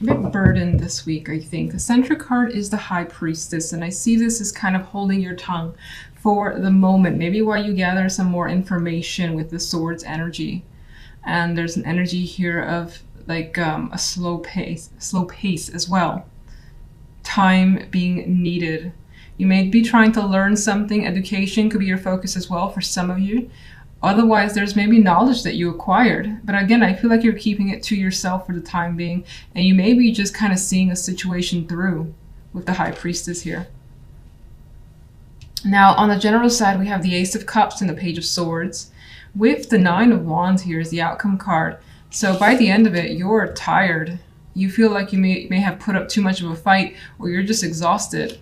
a bit burdened this week, I think. The center card is the High Priestess, and I see this as kind of holding your tongue for the moment, maybe while you gather some more information with the Swords energy. And there's an energy here of like a slow pace as well. Time being needed. You may be trying to learn something. Education could be your focus as well for some of you. Otherwise, there's maybe knowledge that you acquired. But again, I feel like you're keeping it to yourself for the time being. And you may be just kind of seeing a situation through with the High Priestess here. Now, on the general side, we have the Ace of Cups and the Page of Swords. With the Nine of Wands here is the outcome card. So by the end of it, you're tired. You feel like you may have put up too much of a fight, or you're just exhausted.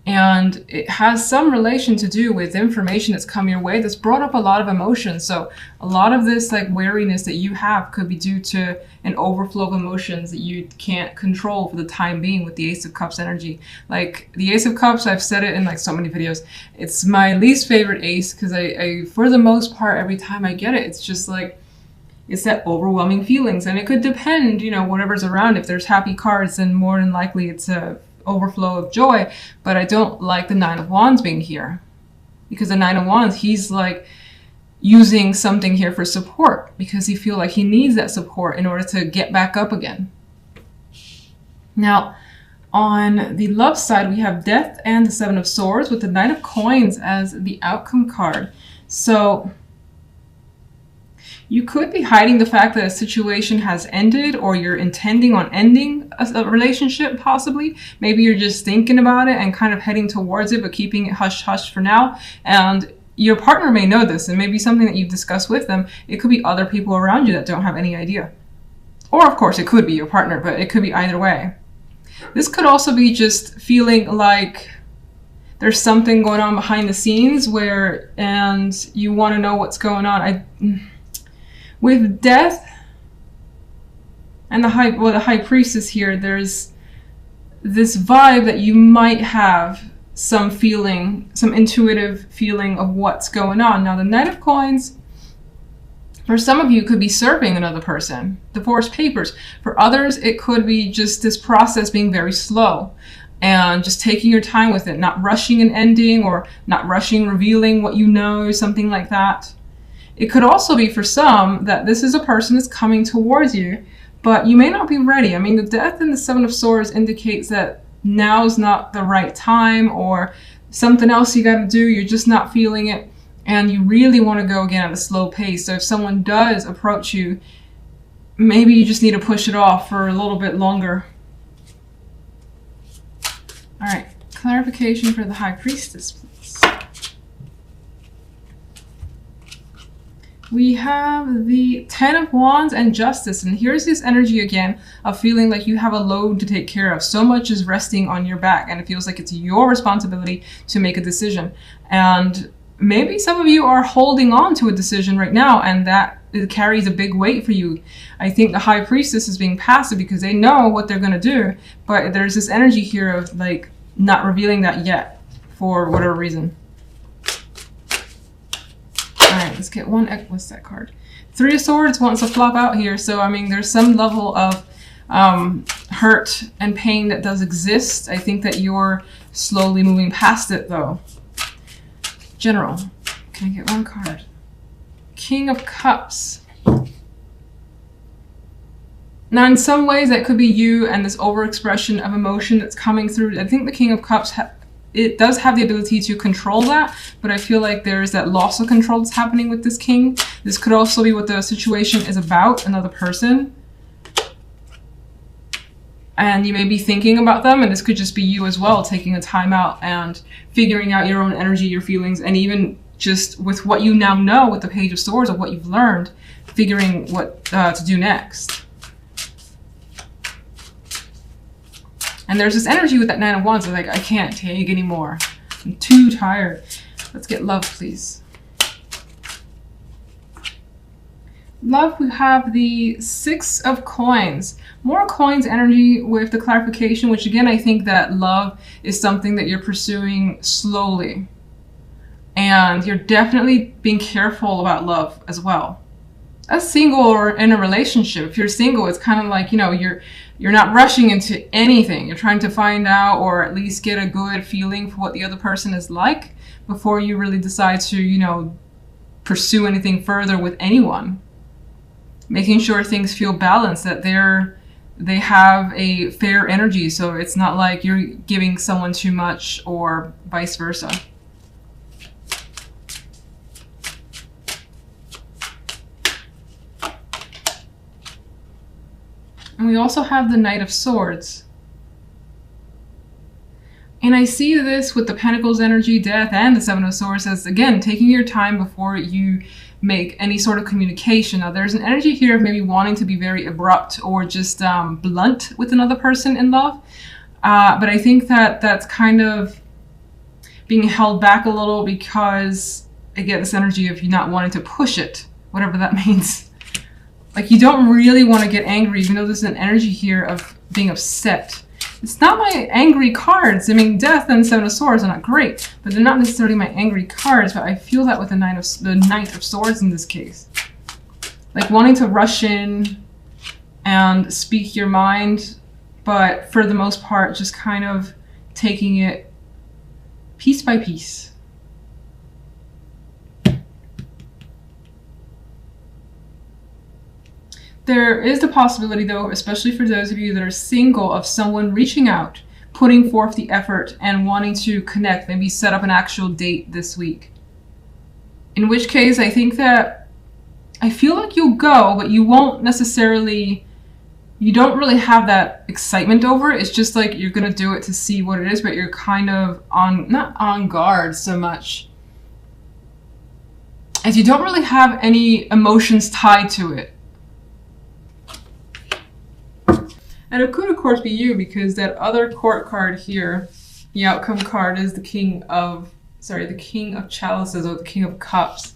And it has some relation to do with information that's come your way that's brought up a lot of emotions. So a lot of this like weariness that you have could be due to an overflow of emotions that you can't control for the time being with the Ace of Cups energy. Like the Ace of Cups, I've said it in like so many videos, it's my least favorite ace because I for the most part, every time I get it, it's just like, it's that overwhelming feelings. And it could depend, you know, whatever's around. If there's happy cards, then more than likely it's a overflow of joy. But I don't like the Nine of Wands being here, because the Nine of Wands, he's like using something here for support because he feels like he needs that support in order to get back up again. Now, on the love side, we have Death and the Seven of Swords with the Knight of Coins as the outcome card. So you could be hiding the fact that a situation has ended, or you're intending on ending a relationship, possibly. Maybe you're just thinking about it and kind of heading towards it, but keeping it hush-hush for now. And your partner may know this, and maybe something that you've discussed with them. It could be other people around you that don't have any idea. Or, of course, it could be your partner, but it could be either way. This could also be just feeling like there's something going on behind the scenes and you want to know what's going on. With Death and the High Priestess here, there's this vibe that you might have some feeling, some intuitive feeling of what's going on. Now, the Knight of Coins, for some of you, could be serving another person, divorce papers. For others, it could be just this process being very slow and just taking your time with it, not rushing an ending or not rushing revealing what you know, something like that. It could also be for some that this is a person that's coming towards you, but you may not be ready. I mean, the Death and the Seven of Swords indicates that now's not the right time, or something else you got to do, you're just not feeling it, and you really want to go again at a slow pace. So if someone does approach you, maybe you just need to push it off for a little bit longer. All right, clarification for the High Priestess, please. We have the Ten of Wands and Justice, and here's this energy again of feeling like you have a load to take care of. So much is resting on your back, and it feels like it's your responsibility to make a decision. And maybe some of you are holding on to a decision right now, and that it carries a big weight for you. I think the High Priestess is being passive because they know what they're going to do, but there's this energy here of like not revealing that yet for whatever reason. Alright, let's get one. What's that card? Three of Swords wants to flop out here. So, I mean, there's some level of hurt and pain that does exist. I think that you're slowly moving past it, though. General. Can I get one card? King of Cups. Now, in some ways, that could be you and this overexpression of emotion that's coming through. I think the King of Cups it does have the ability to control that, but I feel like there's that loss of control that's happening with this king. This could also be what the situation is about, another person. And you may be thinking about them, and this could just be you as well, taking a time out and figuring out your own energy, your feelings, and even just with what you now know with the Page of Swords, of what you've learned, figuring what to do next. And there's this energy with that Nine of Wands, like, I can't take anymore. I'm too tired. Let's get love, please. Love, we have the Six of Coins. More coins energy with the clarification, which again, I think that love is something that you're pursuing slowly. And you're definitely being careful about love as well. a single or in a relationship. If you're single, it's kind of like, you're not rushing into anything. You're trying to find out or at least get a good feeling for what the other person is like before you really decide to, pursue anything further with anyone. Making sure things feel balanced, that they have a fair energy, so it's not like you're giving someone too much or vice versa. And we also have the Knight of Swords. And I see this with the Pentacles energy, Death, and the Seven of Swords as, again, taking your time before you make any sort of communication. Now, there's an energy here of maybe wanting to be very abrupt or just blunt with another person in love. But I think that that's kind of being held back a little because I get this energy of you not wanting to push it, whatever that means. Like, you don't really want to get angry, even though there's an energy here of being upset. It's not my angry cards. I mean, Death and Seven of Swords are not great, but they're not necessarily my angry cards. But I feel that with the Knight of Swords in this case. Like, wanting to rush in and speak your mind, but for the most part, just kind of taking it piece by piece. There is the possibility, though, especially for those of you that are single, of someone reaching out, putting forth the effort, and wanting to connect, maybe set up an actual date this week. In which case, I think that I feel like you'll go, but you won't necessarily, you don't really have that excitement over it. It's just like you're going to do it to see what it is, but you're kind of not on guard so much, as you don't really have any emotions tied to it. And it could, of course, be you, because that other court card here, the outcome card, is the King of Chalices, or the King of Cups.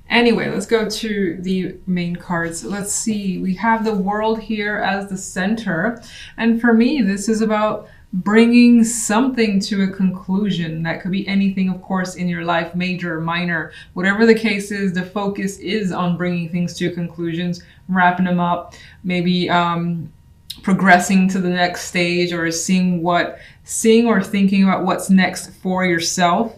Anyway, let's go to the main cards. Let's see. We have the World here as the center. And for me, this is about bringing something to a conclusion. That could be anything, of course, in your life, major, minor, whatever the case is. The focus is on bringing things to conclusions, wrapping them up, maybe progressing to the next stage, or seeing or thinking about what's next for yourself.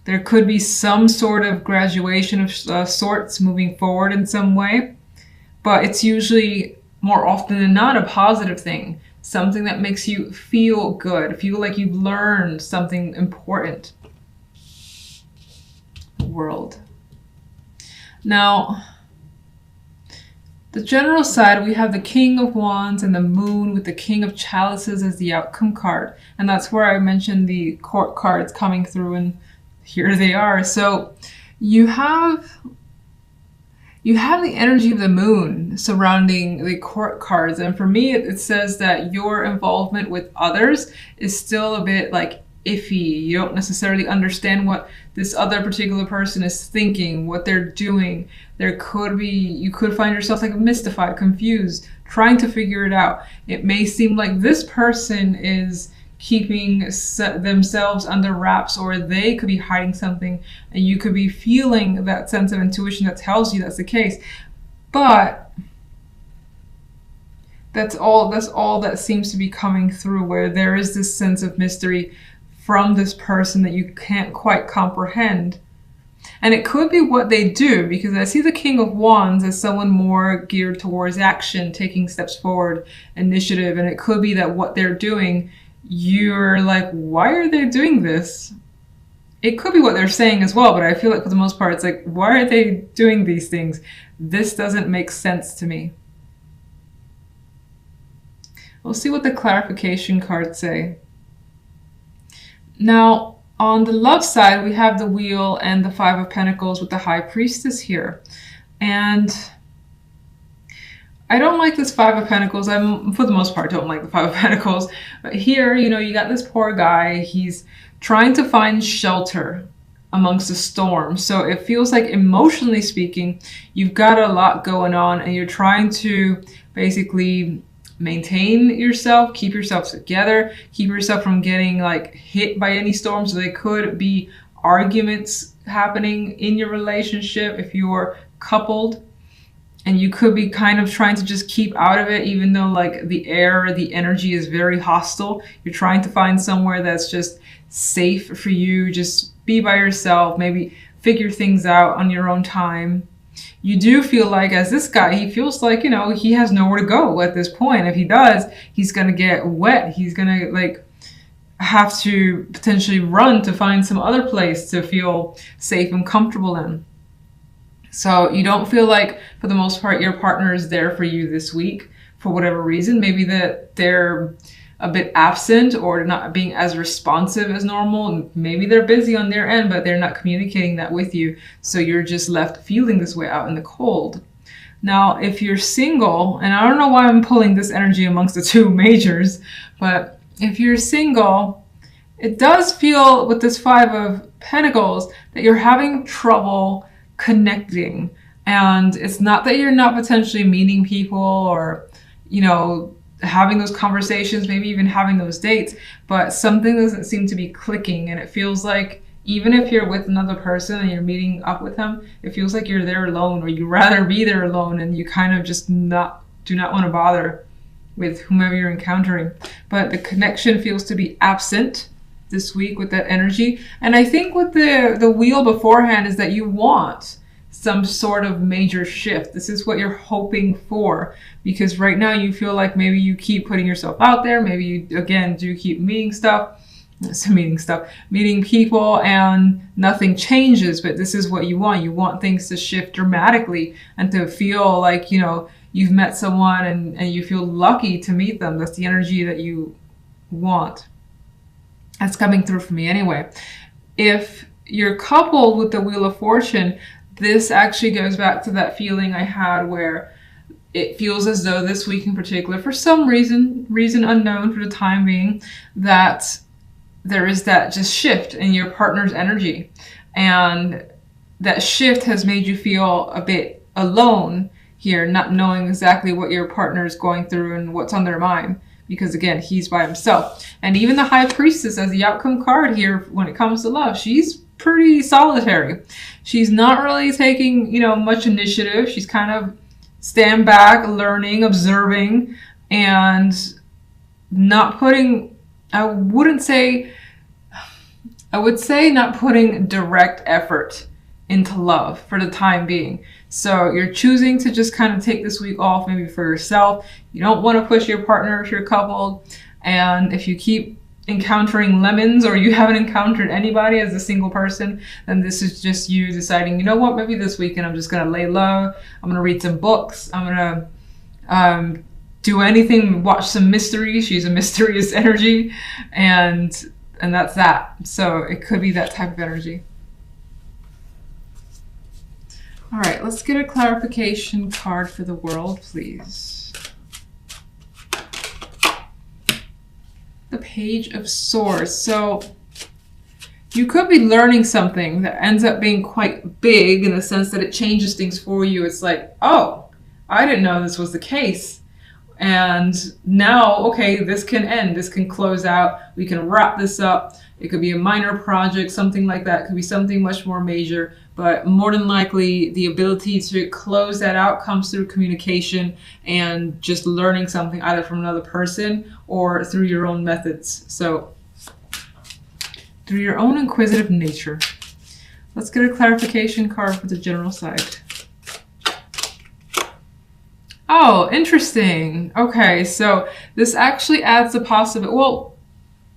There could be some sort of graduation of sorts moving forward in some way, but it's usually more often than not a positive thing. Something that makes you feel good, feel like you've learned something important. World. Now, the general side, we have the King of Wands and the Moon with the King of Chalices as the outcome card. And that's where I mentioned the court cards coming through, and here they are. So you have the energy of the Moon surrounding the court cards. And for me, it says that your involvement with others is still a bit like iffy. You don't necessarily understand what this other particular person is thinking, what they're doing. You could find yourself like mystified, confused, trying to figure it out. It may seem like this person is keeping themselves under wraps, or they could be hiding something, and you could be feeling that sense of intuition that tells you that's the case. But that's all that seems to be coming through, where there is this sense of mystery from this person that you can't quite comprehend. And it could be what they do, because I see the King of Wands as someone more geared towards action, taking steps forward, initiative, and it could be that what they're doing, you're like, why are they doing this? It could be what they're saying as well, but I feel like for the most part, it's like, why are they doing these things? This doesn't make sense to me. We'll see what the clarification cards say. Now, on the love side, we have the Wheel and the Five of Pentacles with the High Priestess here. And I don't like this Five of Pentacles. For the most part, don't like the Five of Pentacles. But here, you got this poor guy. He's trying to find shelter amongst the storm. So it feels like, emotionally speaking, you've got a lot going on, and you're trying to basically maintain yourself, keep yourself together, keep yourself from getting like hit by any storm. So they could be arguments happening in your relationship, if you're coupled, and you could be kind of trying to just keep out of it, even though like the air, the energy is very hostile. You're trying to find somewhere that's just safe for you. Just be by yourself, maybe figure things out on your own time. You do feel like, as this guy, he feels like, you know, he has nowhere to go at this point. If he does, he's going to get wet. He's going to like have to potentially run to find some other place to feel safe and comfortable in. So you don't feel like, for the most part, your partner is there for you this week for whatever reason. Maybe that they're a bit absent or not being as responsive as normal. Maybe they're busy on their end, but they're not communicating that with you. So you're just left feeling this way out in the cold. Now, if you're single, and I don't know why I'm pulling this energy amongst the two majors, but if you're single, it does feel with this Five of Pentacles that you're having trouble connecting. And it's not that you're not potentially meeting people or, you know, having those conversations, maybe even having those dates, but something doesn't seem to be clicking. And it feels like even if you're with another person and you're meeting up with them, it feels like you're there alone, or you'd rather be there alone, and you kind of just do not want to bother with whomever you're encountering. But the connection feels to be absent this week with that energy. And I think with the wheel beforehand is that you want some sort of major shift. This is what you're hoping for, because right now you feel like maybe you keep putting yourself out there. Maybe you, again, do keep meeting people and nothing changes, but this is what you want. You want things to shift dramatically and to feel like, you know, you've met someone and you feel lucky to meet them. That's the energy that you want. That's coming through for me anyway. If you're coupled with the Wheel of Fortune, this actually goes back to that feeling I had where it feels as though this week in particular, for some reason unknown for the time being, that there is that just shift in your partner's energy. And that shift has made you feel a bit alone here, not knowing exactly what your partner is going through and what's on their mind. Because again, he's by himself. And even the High Priestess as the outcome card here when it comes to love, she's pretty solitary. She's not really taking, you know, much initiative. She's kind of stand back, learning, observing, and not putting, I would say not putting direct effort into love for the time being. So you're choosing to just kind of take this week off, maybe for yourself. You don't want to push your partner if you're coupled. And if you keep encountering lemons or you haven't encountered anybody as a single person, then this is just you deciding, you know what, maybe this weekend I'm just going to lay low. I'm going to read some books. I'm going to do anything, watch some mysteries. She's a mysterious energy. And that's that. So it could be that type of energy. All right, let's get a clarification card for the world, please. The Page of Swords. So you could be learning something that ends up being quite big in the sense that it changes things for you. It's like, oh, I didn't know this was the case. And now, okay, this can end. This can close out. We can wrap this up. It could be a minor project, something like that. It could be something much more major. But more than likely, the ability to close that out comes through communication and just learning something either from another person or through your own methods. So through your own inquisitive nature. Let's get a clarification card for the general side. Oh, interesting. Okay, so this actually adds a possibility. Well,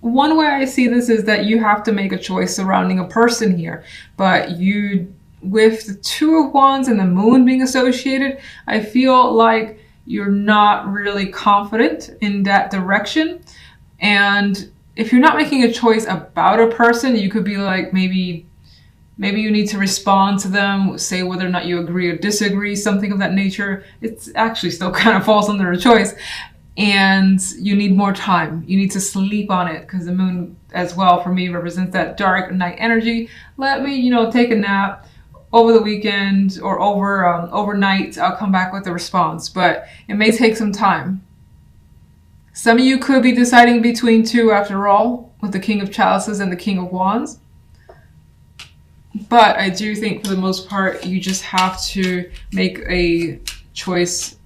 one way I see this is that you have to make a choice surrounding a person here, but you, with the Two of Wands and the Moon being associated, I feel like you're not really confident in that direction. And if you're not making a choice about a person, you could be like, maybe you need to respond to them, say whether or not you agree or disagree, something of that nature. It's actually still kind of falls under a choice. And you need more time. You need to sleep on it, because the moon as well for me represents that dark night energy. Let me, take a nap over the weekend or overnight. I'll come back with a response, but it may take some time. Some of you could be deciding between two after all, with the King of Chalices and the King of Wands. But I do think for the most part, you just have to make a choice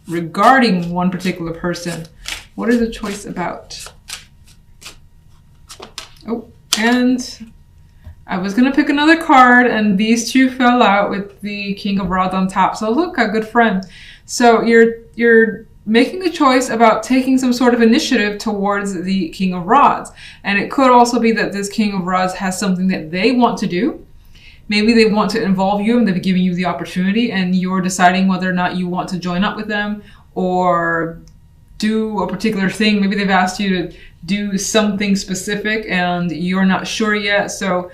regarding one particular person. What is the choice about? Oh, and I was going to pick another card, and these two fell out with the King of Rods on top. So look, a good friend. So you're making a choice about taking some sort of initiative towards the King of Rods. And it could also be that this King of Rods has something that they want to do. Maybe they want to involve you and they're giving you the opportunity and you're deciding whether or not you want to join up with them or do a particular thing. Maybe they've asked you to do something specific and you're not sure yet. So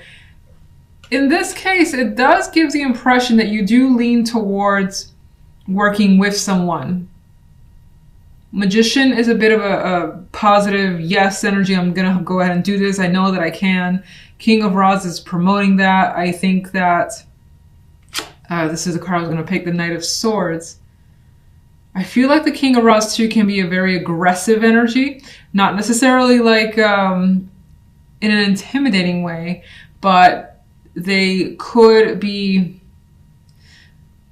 in this case, it does give the impression that you do lean towards working with someone. Magician is a bit of a positive yes energy. I'm going to go ahead and do this. I know that I can. King of Rods is promoting that. I think that this is the card I was going to pick, the Knight of Swords. I feel like the King of Rods too can be a very aggressive energy. Not necessarily like in an intimidating way, but they could be,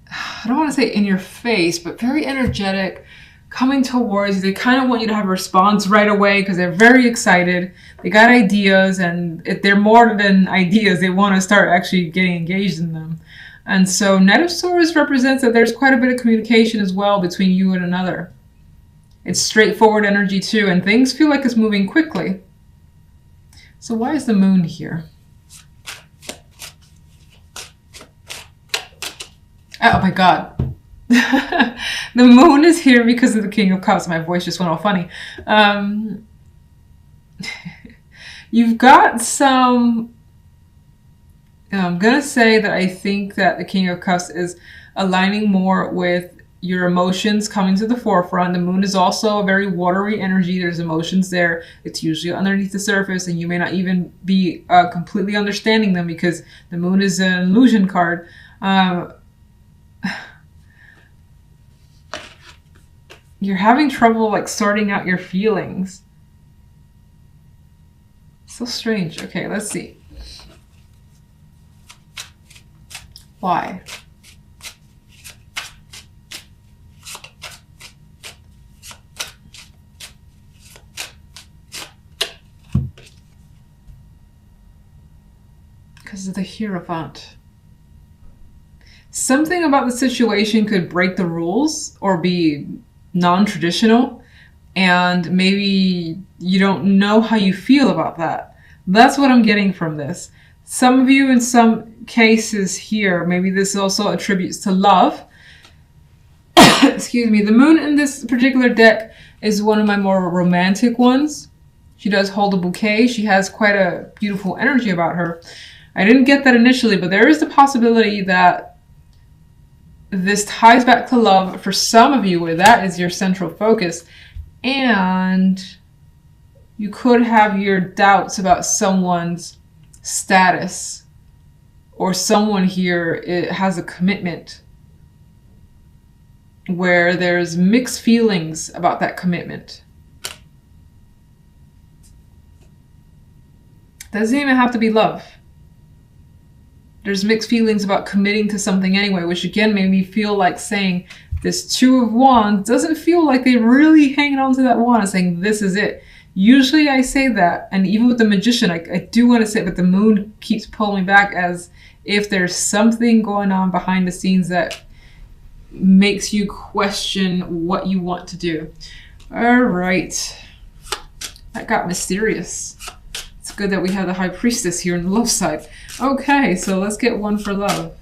I don't want to say in your face, but very energetic, coming towards you. They kind of want you to have a response right away because they're very excited. They got ideas, and if they're more than ideas, they want to start actually getting engaged in them. And so Knight of Swords represents that there's quite a bit of communication as well between you and another. It's straightforward energy too, and things feel like it's moving quickly. So why is the Moon here? Oh my God. The Moon is here because of the King of Cups. My voice just went all funny. You've got some... I'm going to say that I think that the King of Cups is aligning more with your emotions coming to the forefront. The Moon is also a very watery energy. There's emotions there. It's usually underneath the surface, and you may not even be completely understanding them because the Moon is an illusion card. You're having trouble like sorting out your feelings. So strange. Okay, let's see. Why? Because of the Hierophant. Something about the situation could break the rules or be non-traditional, and maybe you don't know how you feel about that. That's what I'm getting from this. Some of you in some cases here, maybe this also attributes to love. Excuse me. The Moon in this particular deck is one of my more romantic ones. She does hold a bouquet. She has quite a beautiful energy about her. I didn't get that initially, but there is the possibility that this ties back to love for some of you, where that is your central focus. And you could have your doubts about someone's status, or someone here has a commitment where there's mixed feelings about that commitment. Doesn't even have to be love. There's mixed feelings about committing to something anyway, which again made me feel like saying this Two of Wands doesn't feel like they're really hanging on to that wand and saying this is it. Usually I say that, and even with the Magician, I do want to say it, but the Moon keeps pulling me back as if there's something going on behind the scenes that makes you question what you want to do. All right. That got mysterious. It's good that we have the High Priestess here on the love side. Okay, so let's get one for love.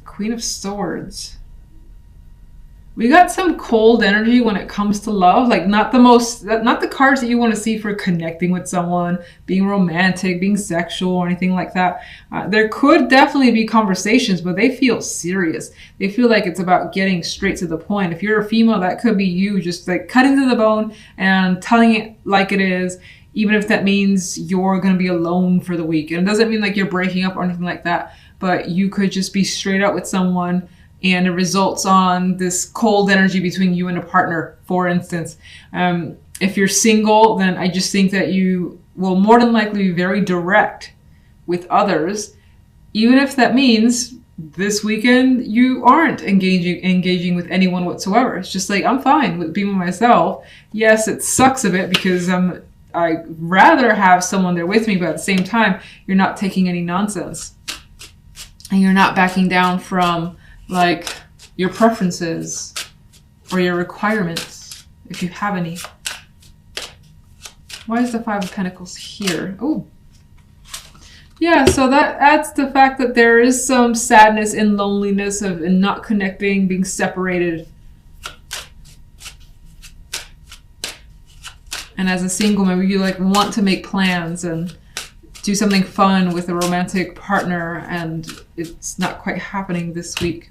Queen of Swords. We got some cold energy when it comes to love. Like not the cards that you want to see for connecting with someone, being romantic, being sexual, or anything like that. There could definitely be conversations, but they feel serious. They feel like it's about getting straight to the point. If you're a female, that could be you just like cutting to the bone and telling it like it is, even if that means you're going to be alone for the week. And it doesn't mean like you're breaking up or anything like that, but you could just be straight up with someone and it results on this cold energy between you and a partner, for instance. If you're single, then I just think that you will more than likely be very direct with others, even if that means this weekend you aren't engaging with anyone whatsoever. It's just like, I'm fine with being with myself. Yes, it sucks a bit because I'd rather have someone there with me, but at the same time, you're not taking any nonsense. And you're not backing down from like your preferences or your requirements, if you have any. Why is the Five of Pentacles here? Oh, yeah, so that adds the fact that there is some sadness and loneliness of and not connecting, being separated. And as a single, maybe you like want to make plans and do something fun with a romantic partner, and it's not quite happening this week.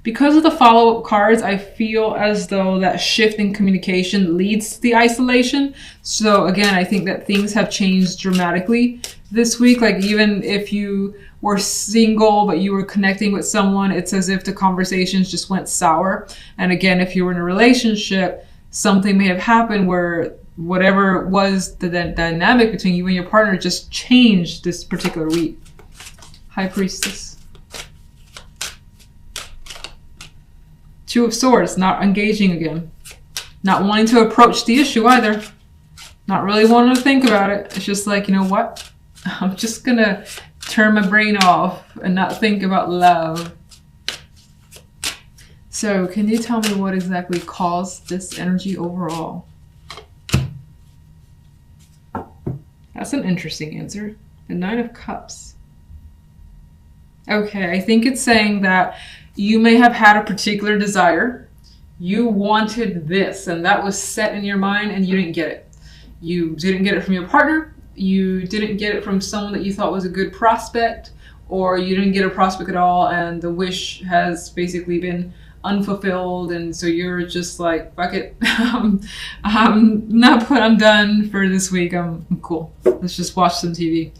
Because of the follow-up cards, I feel as though that shift in communication leads to the isolation. So again, I think that things have changed dramatically this week. Like even if you were single, but you were connecting with someone, it's as if the conversations just went sour. And again, if you were in a relationship, something may have happened where whatever was the dynamic between you and your partner just changed this particular week. High Priestess. Two of Swords, not engaging again. Not wanting to approach the issue either. Not really wanting to think about it. It's just like, you know what? I'm just gonna turn my brain off and not think about love. So, can you tell me what exactly caused this energy overall? That's an interesting answer. The Nine of Cups. Okay, I think it's saying that you may have had a particular desire. You wanted this, and that was set in your mind, and you didn't get it. You didn't get it from your partner. You didn't get it from someone that you thought was a good prospect, or you didn't get a prospect at all, and the wish has basically been unfulfilled, and so you're just like, fuck it. I'm done for this week. I'm cool. Let's just watch some TV.